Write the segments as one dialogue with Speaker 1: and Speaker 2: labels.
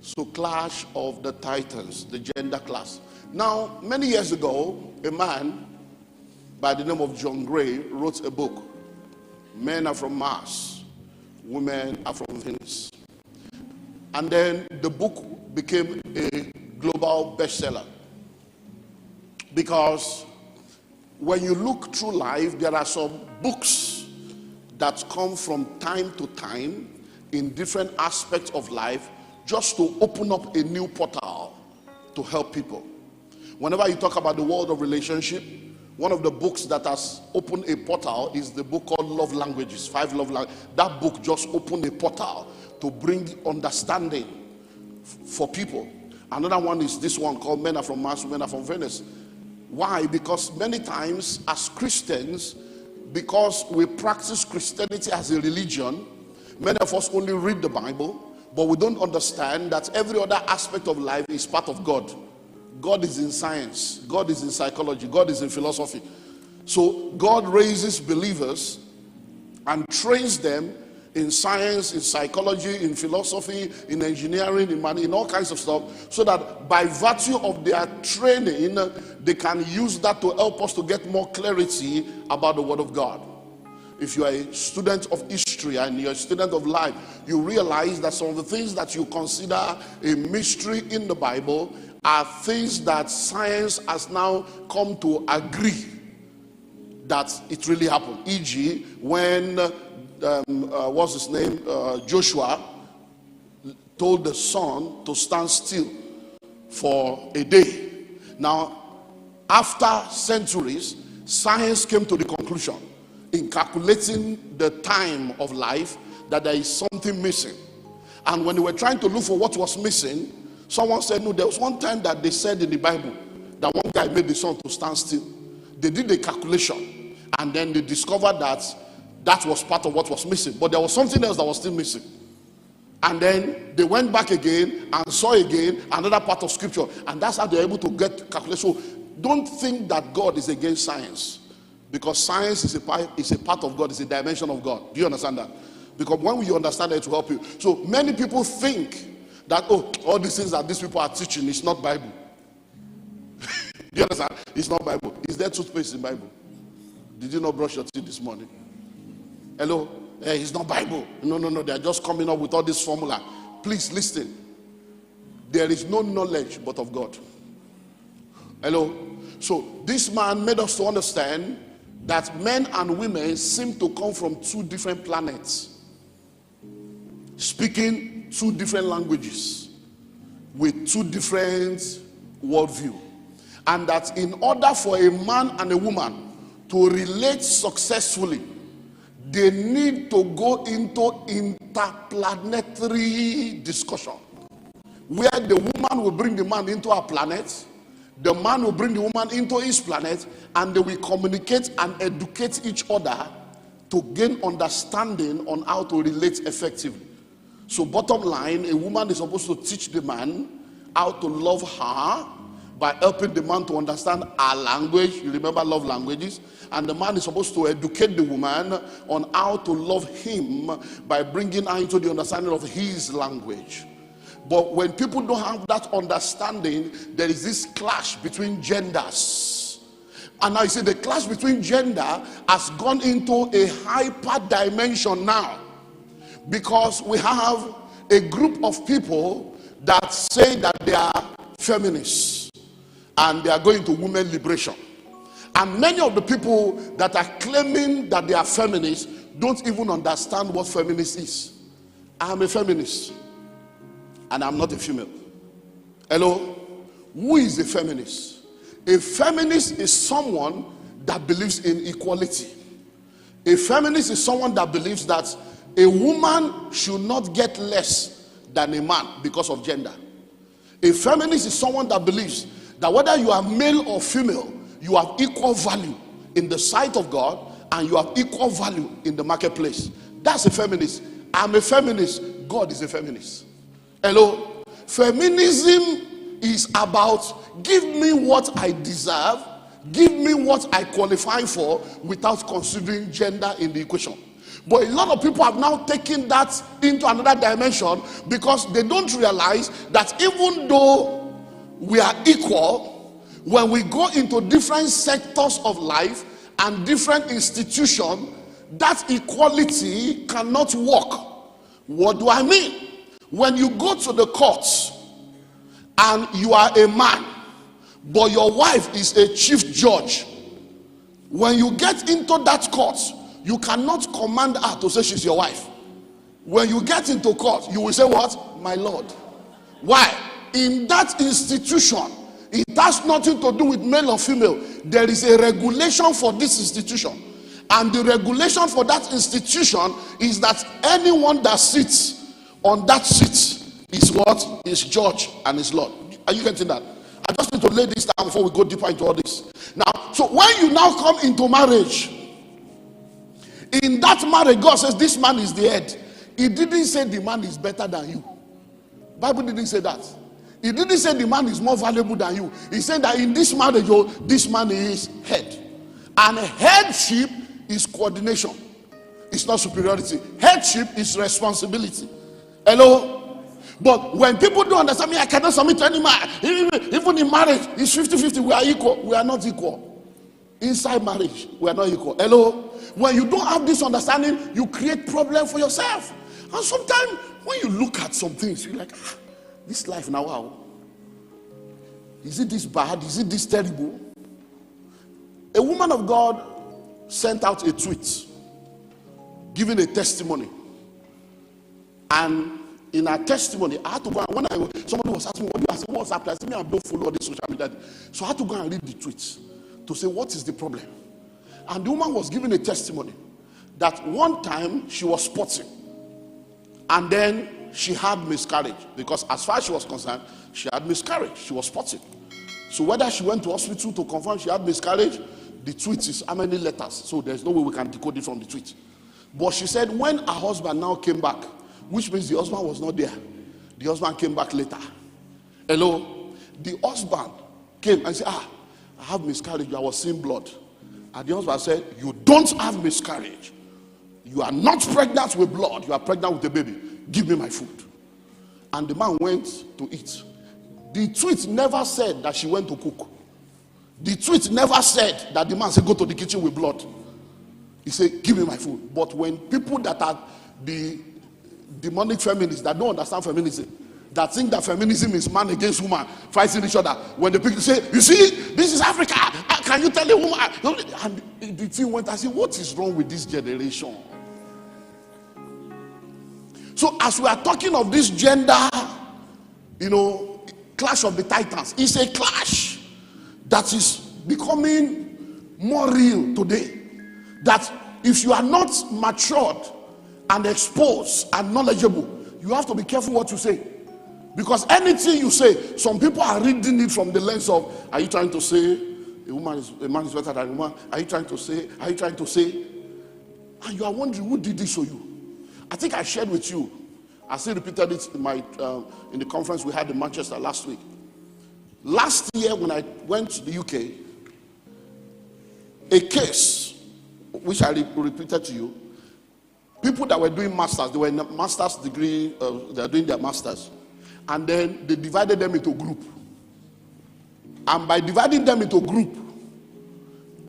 Speaker 1: So clash of the titans, the gender class. Now, many years ago, a man by the name of John Gray wrote a book. Men are from Mars, women are from Venus. And then the book became a global bestseller. Because when you look through life, there are some books that come from time to time in different aspects of life just to open up a new portal to help people. Whenever you talk about the world of relationship, one of the books that has opened a portal is the book called Love Languages, 5 Love Languages. That book just opened a portal to bring understanding for people. Another one is this one called Men Are From Mars, Women Are From Venus. Why? Because many times as Christians, because we practice Christianity as a religion, many of us only read the Bible, but we don't understand that every other aspect of life is part of God. God is in science, God is in psychology, God is in philosophy. So God raises believers and trains them in science, in psychology, in philosophy, in engineering, in all kinds of stuff, so that by virtue of their training, they can use that to help us to get more clarity about the Word of God. If you are a student of history and you're a student of life, you realize that some of the things that you consider a mystery in the Bible are things that science has now come to agree that it really happened. E.g., when what's his name? Joshua told the sun to stand still for a day. Now, after centuries, science came to the conclusion in calculating the time of life that there is something missing. And when they were trying to look for what was missing, someone said, no, there was one time that they said in the Bible that one guy made the sun to stand still. They did the calculation and then they discovered that that was part of what was missing. But there was something else that was still missing. And then they went back again and saw again another part of scripture. And that's how they're able to get calculation. So don't think that God is against science. Because science is a part of God, it's a dimension of God. Do you understand that? Because when you understand that, it will help you. So many people think that, oh, all these things that these people are teaching is not Bible. Do you understand? It's not Bible. Is there toothpaste in Bible? Did you not brush your teeth this morning? Hello? Hey, it's not Bible. No. They are just coming up with all this formula. Please listen. There is no knowledge but of God. Hello? So this man made us to understand that men and women seem to come from two different planets, speaking two different languages with two different worldview, and that in order for a man and a woman to relate successfully, they need to go into interplanetary discussion, where the woman will bring the man into our planet, the man will bring the woman into his planet, and they will communicate and educate each other to gain understanding on how to relate effectively. So bottom line, a woman is supposed to teach the man how to love her by helping the man to understand her language. You remember love languages? And the man is supposed to educate the woman on how to love him by bringing her into the understanding of his language. But when people don't have that understanding, there is this clash between genders. And now you see the clash between gender has gone into a hyper dimension now. Because we have a group of people that say that they are feminists and they are going to women liberation. And many of the people that are claiming that they are feminists don't even understand what feminist is. I am a feminist and I'm not a female. Hello? Who is a feminist? A feminist is someone that believes in equality. A feminist is someone that believes that a woman should not get less than a man because of gender. A feminist is someone that believes that whether you are male or female, you have equal value in the sight of God and you have equal value in the marketplace. That's a feminist. I'm a feminist. God is a feminist. Hello? Feminism is about give me what I deserve, give me what I qualify for without considering gender in the equation. But a lot of people have now taken that into another dimension because they don't realize that even though we are equal, when we go into different sectors of life and different institutions, that equality cannot work. What do I mean? When you go to the courts and you are a man, but your wife is a chief judge, when you get into that court, you cannot command her to say she's your wife. When you get into court, you will say what? My lord. Why? In that institution, it has nothing to do with male or female. There is a regulation for this institution. And the regulation for that institution is that anyone that sits on that seat is what? Is judge and is lord. Are you getting that? I just need to lay this down before we go deeper into all this. Now, so when you now come into marriage, in that marriage, God says this man is the head. He didn't say the man is better than you. Bible didn't say that. He didn't say the man is more valuable than you. He said that in this marriage, this man is head. And headship is coordination. It's not superiority. Headship is responsibility. Hello? But when people don't understand me, I cannot submit to any man. Even in marriage, it's 50-50. We are equal. We are not equal. Inside marriage, we are not equal. Hello? When you don't have this understanding, you create problem for yourself. And sometimes when you look at some things, you're like, this life now, wow. Is it this bad? Is it this terrible? A woman of God sent out a tweet giving a testimony. And in her testimony, I had to go and somebody was asking me, what do you ask? What's happening? I said, I don't follow all this social media. So I had to go and read the tweets to say, what is the problem? And the woman was giving a testimony that one time she was sporting and then she had miscarriage, because as far as she was concerned, she had miscarriage. She was sporting. So whether she went to hospital to confirm she had miscarriage, the tweet is how many letters, so there's no way we can decode it from the tweet. But she said when her husband now came back, which means the husband was not there, the husband came back later. Hello? The husband came and said, I have miscarriage, I was seeing blood. And the husband said, you don't have miscarriage. You are not pregnant with blood. You are pregnant with a baby. Give me my food. And the man went to eat. The tweet never said that she went to cook. The tweet never said that the man said, go to the kitchen with blood. He said, give me my food. But when people that are the demonic feminists that don't understand feminism, that think that feminism is man against woman fighting each other, when the people say, you see, this is Africa, can you tell a woman? And the thing went, I said, what is wrong with this generation? So as we are talking of this gender, clash of the titans, it's a clash that is becoming more real today. That if you are not matured and exposed and knowledgeable, you have to be careful what you say. Because anything you say, some people are reading it from the lens of, are you trying to say a man is better than a woman? Are you trying to say? And you are wondering, who did this for you? I think I shared with you, I still repeated it in the conference we had in Manchester last week. Last year when I went to the UK, a case, which I repeated to you, people that were doing masters, they were in a master's degree, they are doing their masters. And then they divided them into a group. And by dividing them into a group,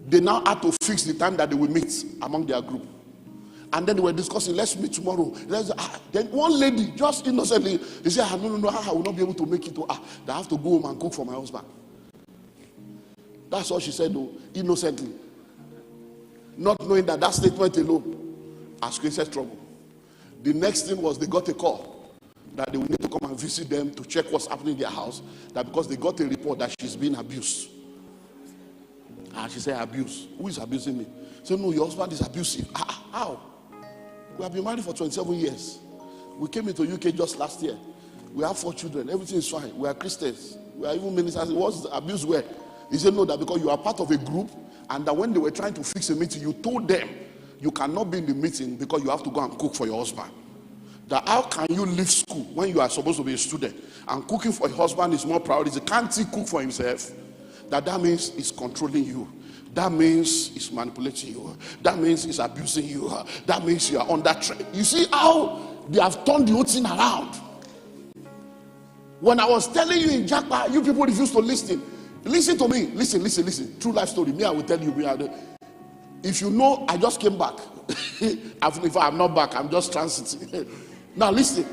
Speaker 1: they now had to fix the time that they will meet among their group. And then they were discussing, let's meet tomorrow. Then one lady, just innocently, they said, no, I will not be able to make it. I have to go home and cook for my husband. That's all she said, though, innocently. Not knowing that statement alone has created trouble. The next thing was they got a call that they will need to come and visit them to check what's happening in their house, that because they got a report that she's being abused. And she said, abuse. Who is abusing me? She said, no, your husband is abusive. How? We have been married for 27 years. We came into UK just last year. We have 4 children. Everything is fine. We are Christians. We are even ministers. What's the abuse where? He said, no, that because you are part of a group, and that when they were trying to fix a meeting, you told them you cannot be in the meeting because you have to go and cook for your husband. That how can you leave school when you are supposed to be a student and cooking for your husband is more priority? Can't he cook for himself? That means he's controlling you. that means he's manipulating you. That means he's abusing you. That means you are on that train. You see how they have turned the whole thing around. When I was telling you in Jackpa, you people refused to listen. Listen to me. Listen. True life story. Me, I will tell you. If you know, I just came back. If I'm not back, I'm just transiting. Now listen.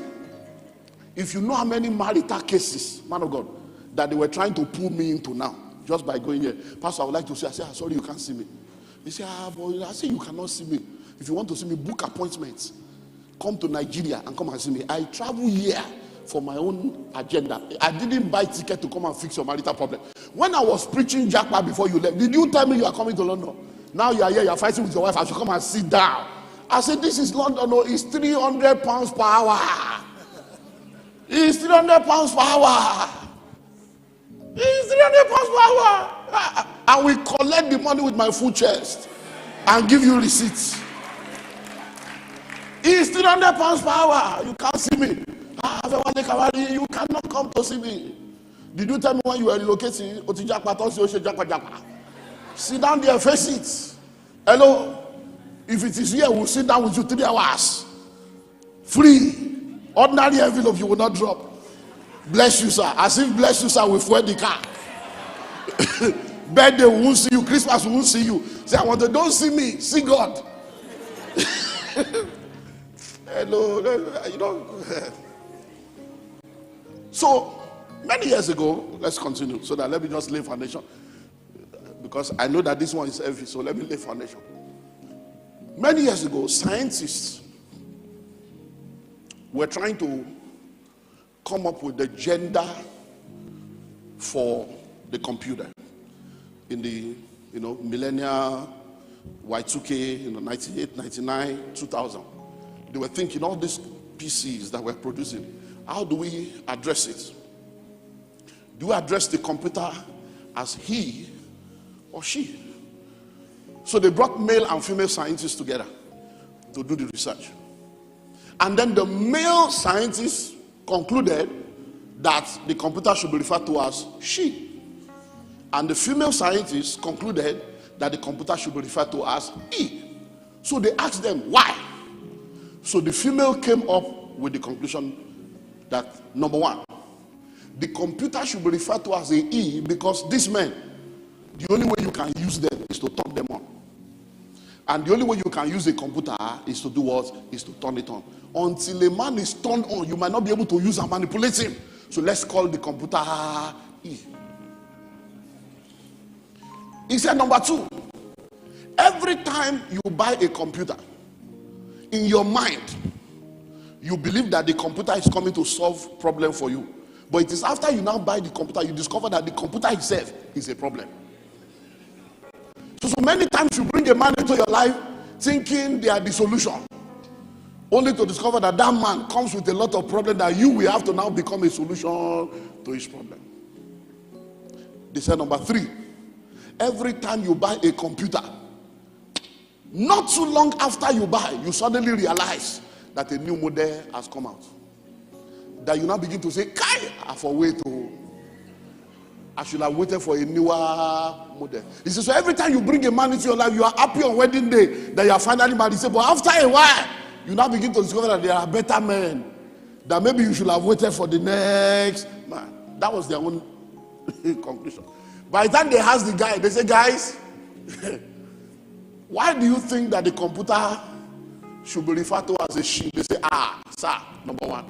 Speaker 1: If you know how many marital cases, man of God, that they were trying to pull me into now, just by going here. Pastor, I would like to say, sorry, you can't see me. He said, boy, I say you cannot see me. If you want to see me, book appointments. Come to Nigeria and come and see me. I travel here for my own agenda. I didn't buy ticket to come and fix your marital problem. When I was preaching Jackpa before you left, did you tell me you are coming to London? Now you are here, you are fighting with your wife. I should come and sit down. I said, this is London. No, it's 300 pounds per hour. It's 300 pounds per hour. It's 300 pounds per hour. I will collect the money with my full chest and give you receipts. It's 300 pounds per hour. You can't see me. You cannot come to see me. Did you tell me when you were relocating? Sit down there, face it. Hello. If it is here, we'll sit down with you 3 hours. Free. Ordinary envelope you will not drop. Bless you, sir. As if bless you, sir, we fuel the car. Birthday we won't see you. Christmas we won't see you. Say, I want to don't see me, see God. Hello, you know. So many years ago, let's continue. So that let me just lay foundation, because I know that this one is heavy. So let me lay foundation. Many years ago, scientists were trying to come up with the gender for the computer in the millennia Y2K, 98, 99, 2000. They were thinking all these PCs that we're producing, how do we address it? Do we address the computer as he or she? So they brought male and female scientists together to do the research. And then the male scientists concluded that the computer should be referred to as she. And the female scientists concluded that the computer should be referred to as he. So they asked them why. So the female came up with the conclusion that, number one, the computer should be referred to as a he because these men, the only way you can use them is to turn them on. And the only way you can use a computer is to do what? Is to turn it on. Until a man is turned on, you might not be able to use and manipulate him. So let's call the computer E. He said, number two, every time you buy a computer, in your mind, you believe that the computer is coming to solve problem for you. But it is after you now buy the computer, you discover that the computer itself is a problem. So many times you bring a man into your life thinking they are the solution, only to discover that that man comes with a lot of problems that you will have to now become a solution to his problem. They said number three, every time you buy a computer, not too long after you buy, you suddenly realize that a new model has come out. That you now begin to say, Kai, I should have waited for a newer model. He says, so every time you bring a man into your life, you are happy on wedding day that you are finally married. He said, but after a while, you now begin to discover that there are better men. That maybe you should have waited for the next man. That was their own conclusion. By the time they asked the guy, they say, guys, why do you think that the computer should be referred to as a she? They say, sir, number one,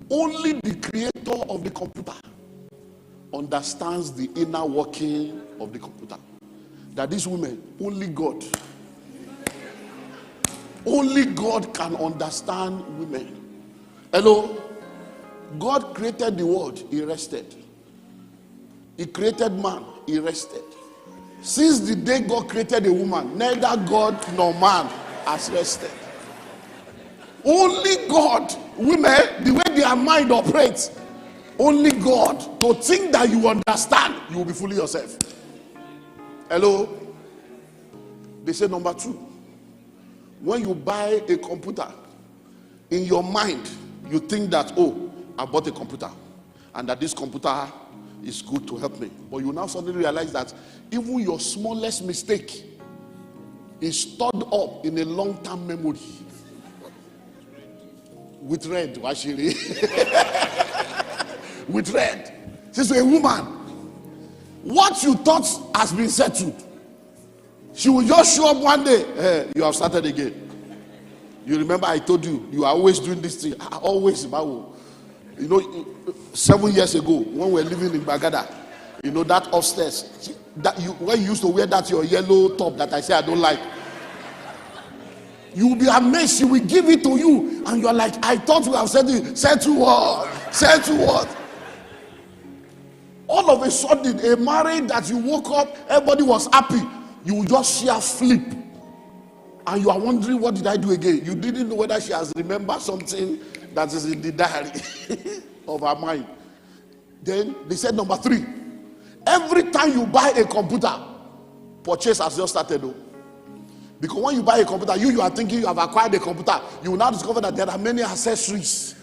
Speaker 1: only the creator of the computer understands the inner working of the computer. That these women, only God can understand women. Hello? God created the world, he rested. He created man, he rested. Since the day God created a woman, neither God nor man has rested. Only God, women, the way their mind operates, only God, to think that you understand, you will be fooling yourself. Hello? They say number two, when you buy a computer, in your mind, you think that, oh, I bought a computer, and that this computer is good to help me. But you now suddenly realize that even your smallest mistake is stored up in a long-term memory. With red, Washiri. With red. She's a woman. What you thought has been settled, she will just show up one day. Hey, you have started again. You remember I told you, you are always doing this thing. Always. You know, 7 years ago, when we were living in Bagada, you know, that upstairs, when you used to wear that your yellow top that I say I don't like, you will be amazed. She will give it to you, and you are like, I thought we have said it. Said to what? Said to what? All of a sudden, a marriage that you woke up, everybody was happy. You will just see her flip. And you are wondering, what did I do again? You didn't know whether she has remembered something that is in the diary of her mind. Then they said number 3. Every time you buy a computer, purchase has just started though. Because when you buy a computer, you are thinking you have acquired a computer. You will now discover that there are many accessories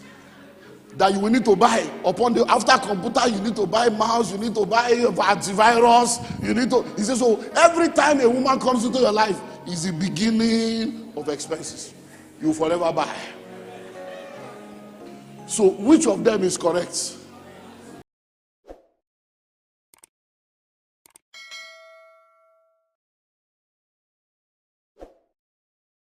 Speaker 1: that you will need to buy. After computer, you need to buy mouse, you need to buy antivirus, you need to. He says, so every time a woman comes into your life is the beginning of expenses. You will forever buy. So which of them is correct?